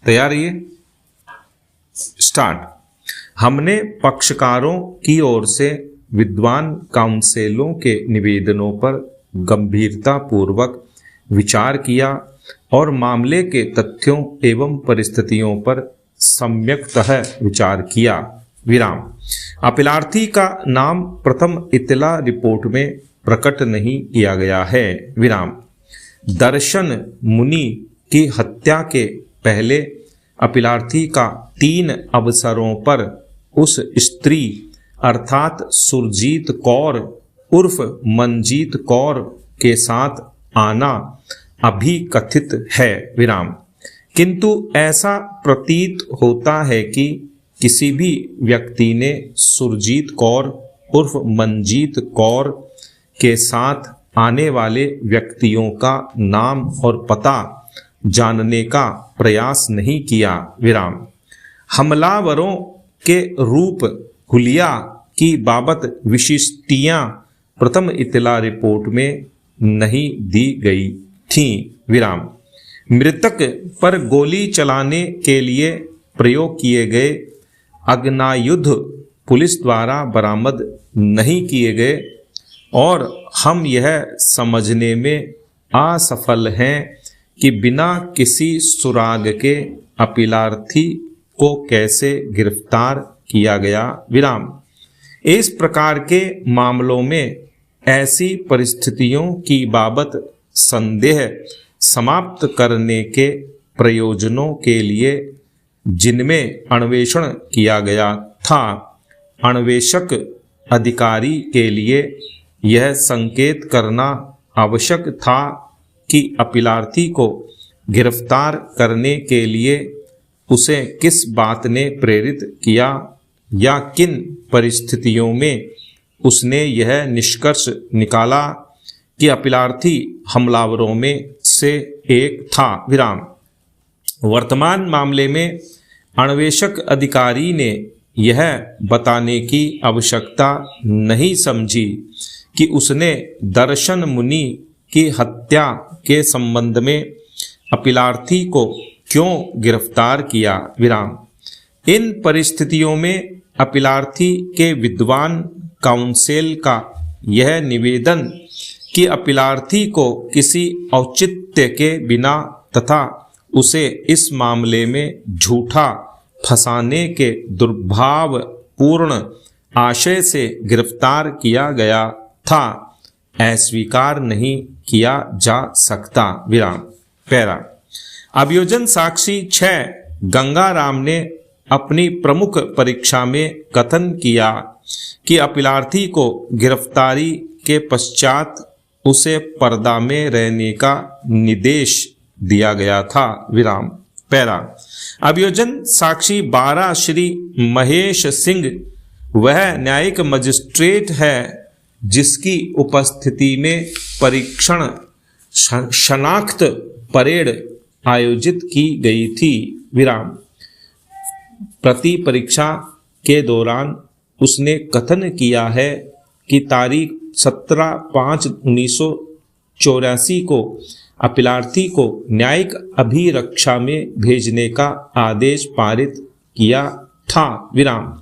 तैयार है? स्टार्ट। हमने पक्षकारों की ओर से विद्वान काउंसिलों के निवेदनों पर गंभीरता पूर्वक विचार किया और मामले के तथ्यों एवं परिस्थितियों पर सम्यक्तः विचार किया। विराम। अपीलार्थी का नाम प्रथम इत्तला रिपोर्ट में प्रकट नहीं किया गया है। विराम। दर्शन मुनि की हत्या के पहले अपीलार्थी का 3 अवसरों पर उस स्त्री अर्थात सुरजीत कौर उर्फ मंजीत कौर के साथ आना अभिकथित है। विराम। किंतु ऐसा प्रतीत होता है कि किसी भी व्यक्ति ने सुरजीत कौर उर्फ मंजीत कौर के साथ आने वाले व्यक्तियों का नाम और पता जानने का प्रयास नहीं किया। विराम। हमलावरों के रूप हुलिया की बाबत विशिष्टियां प्रथम इत्तला रिपोर्ट में नहीं दी गई थीं। विराम। मृतक पर गोली चलाने के लिए प्रयोग किए गए आग्नेयायुध पुलिस द्वारा बरामद नहीं किए गए और हम यह समझने में असफल हैं कि बिना किसी सुराग के अपीलार्थी को कैसे गिरफ्तार किया गया। विराम। इस प्रकार के मामलों में ऐसी परिस्थितियों की बाबत संदेह समाप्त करने के प्रयोजनों के लिए जिनमें अन्वेषण किया गया था, अन्वेषक अधिकारी के लिए यह संकेत करना आवश्यक था कि अपीलार्थी को गिरफ्तार करने के लिए उसे किस बात ने प्रेरित किया या किन परिस्थितियों में उसने यह निष्कर्ष निकाला कि अपीलार्थी हमलावरों में से एक था। विराम। वर्तमान मामले में अन्वेषक अधिकारी ने यह बताने की आवश्यकता नहीं समझी कि उसने दर्शन मुनि की हत्या के संबंध में अपीलार्थी को क्यों गिरफ्तार किया। विराम। इन परिस्थितियों में अपीलार्थी के विद्वान काउंसिल का यह निवेदन कि अपीलार्थी को किसी औचित्य के बिना तथा उसे इस मामले में झूठा फंसाने के दुर्भावपूर्ण आशय से गिरफ्तार किया गया था, अस्वीकार नहीं किया जा सकता। विराम। पैरा। अभियोजन साक्षी 6 गंगाराम ने अपनी प्रमुख परीक्षा में कथन किया कि अपीलार्थी को गिरफ्तारी के पश्चात उसे पर्दा में रहने का निर्देश दिया गया था। विराम। पैरा। अभियोजन साक्षी 12 श्री महेश सिंह वह न्यायिक मजिस्ट्रेट है जिसकी उपस्थिति में परीक्षण शनाख्त परेड आयोजित की गई थी। विराम। प्रति परीक्षा के दौरान उसने कथन किया है कि तारीख 17/5/1984 को अपीलार्थी को न्यायिक अभिरक्षा में भेजने का आदेश पारित किया था। विराम।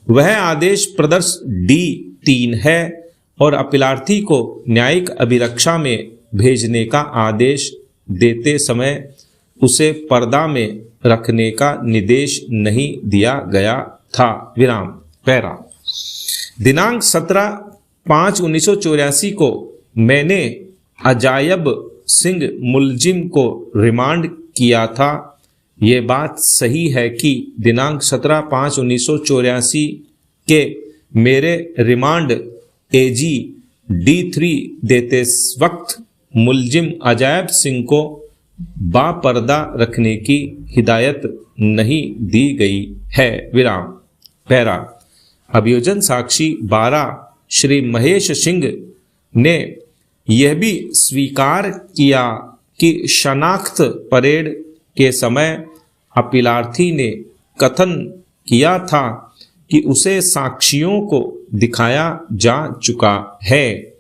वह आदेश प्रदर्श D3 है और अपीलार्थी को न्यायिक अभिरक्षा में भेजने का आदेश देते समय उसे पर्दा में रखने का निर्देश नहीं दिया गया था। विराम। पैरा। दिनांक 17/5/1984 को मैंने अजायब सिंह मुलजिम को रिमांड किया था। ये बात सही है कि दिनांक 17/5/1984 के मेरे रिमांड AG D3 देते वक्त मुलजिम अजायब सिंह को बापर्दा रखने की हिदायत नहीं दी गई है। विराम। पैरा। अभियोजन साक्षी 12 श्री महेश सिंह ने यह भी स्वीकार किया कि शनाख्त परेड के समय अपीलार्थी ने कथन किया था कि उसे साक्षियों को दिखाया जा चुका है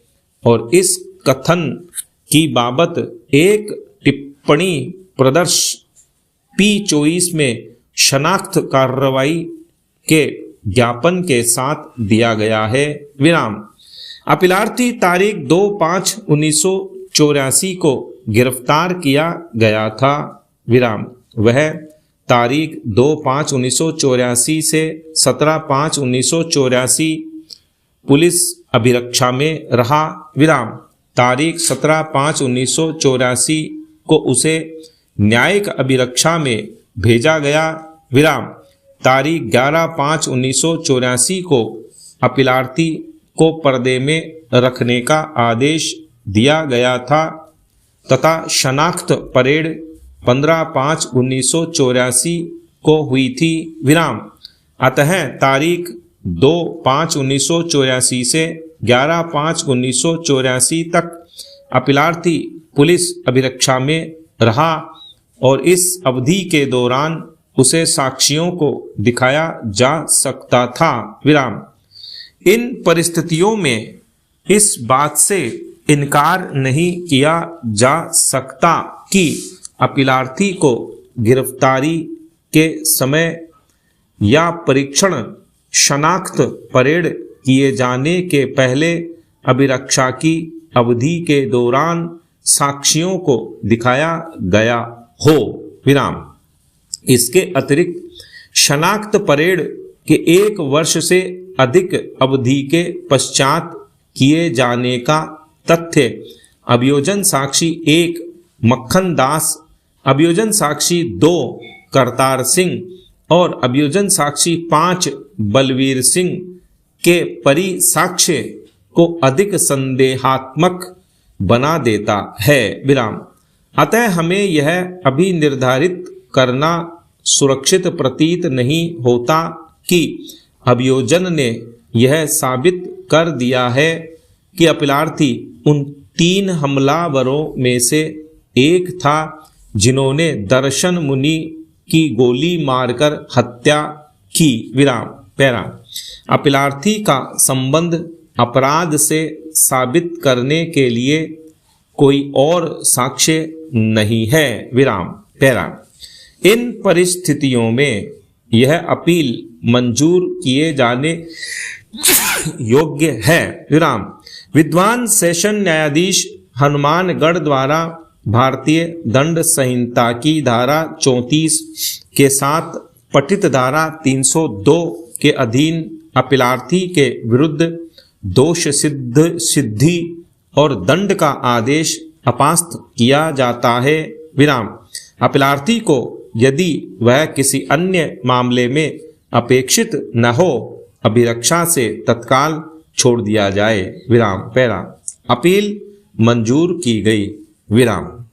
और इस कथन की बाबत एक टिप्पणी प्रदर्श P24 में शनाख्त कार्रवाई के ज्ञापन के साथ दिया गया है विराम। अपीलार्थी तारीख 2/5/1984 को गिरफ्तार किया गया था विराम। वह तारीख 2/5/1984 से 17/5/1984 पुलिस अभिरक्षा में रहा विराम। तारीख 17/5/1984 को उसे न्यायिक अभिरक्षा में भेजा गया विराम। तारीख 11/5/1984 को अपीलार्थी को पर्दे में रखने का आदेश दिया गया था तथा शनाख्त परेड 15/5/1984 को हुई थी विराम। अतः तारीख 2/5/1984 से 11/5/1984 तक अपीलार्थी पुलिस अभिरक्षा में रहा और इस अवधि के दौरान उसे साक्ष्यों को दिखाया जा सकता था विराम। इन परिस्थितियों में इस बात से इनकार नहीं किया जा सकता कि अपीलार्थी को गिरफ्तारी के समय या परीक्षण शनाख्त परेड किए जाने के पहले अभिरक्षा की अवधि के दौरान साक्ष्यों को दिखाया गया हो विराम। इसके अतिरिक्त शनाख्त परेड के 1 वर्ष से अधिक अवधि के पश्चात किए जाने का तथ्य अभियोजन साक्षी 1 मक्खन दास, अभियोजन साक्षी 2 करतार सिंह और अभियोजन साक्षी 5 बलवीर सिंह के परिसाक्ष्य को अधिक संदेहात्मक बना देता है विराम। अतः हमें यह अभी निर्धारित करना सुरक्षित प्रतीत नहीं होता कि अभियोजन ने यह साबित कर दिया है कि अपीलार्थी उन 3 हमलावरों में से एक था जिन्होंने दर्शन मुनि की गोली मारकर हत्या की विराम। पैरा अपीलार्थी का संबंध अपराध से साबित करने के लिए कोई और साक्ष्य नहीं है विराम। पैरा इन परिस्थितियों में यह अपील मंजूर किए जाने योग्य है विराम। विद्वान सेशन न्यायाधीश हनुमानगढ़ द्वारा भारतीय दंड संहिता की धारा 34 के साथ पठित धारा 302 के अधीन अपीलार्थी के विरुद्ध दोष सिद्धि और दंड का आदेश अपास्त किया जाता है विराम। अपीलार्थी को यदि वह किसी अन्य मामले में अपेक्षित न हो अभिरक्षा से तत्काल छोड़ दिया जाए विराम। पैरा अपील मंजूर की गई विराम।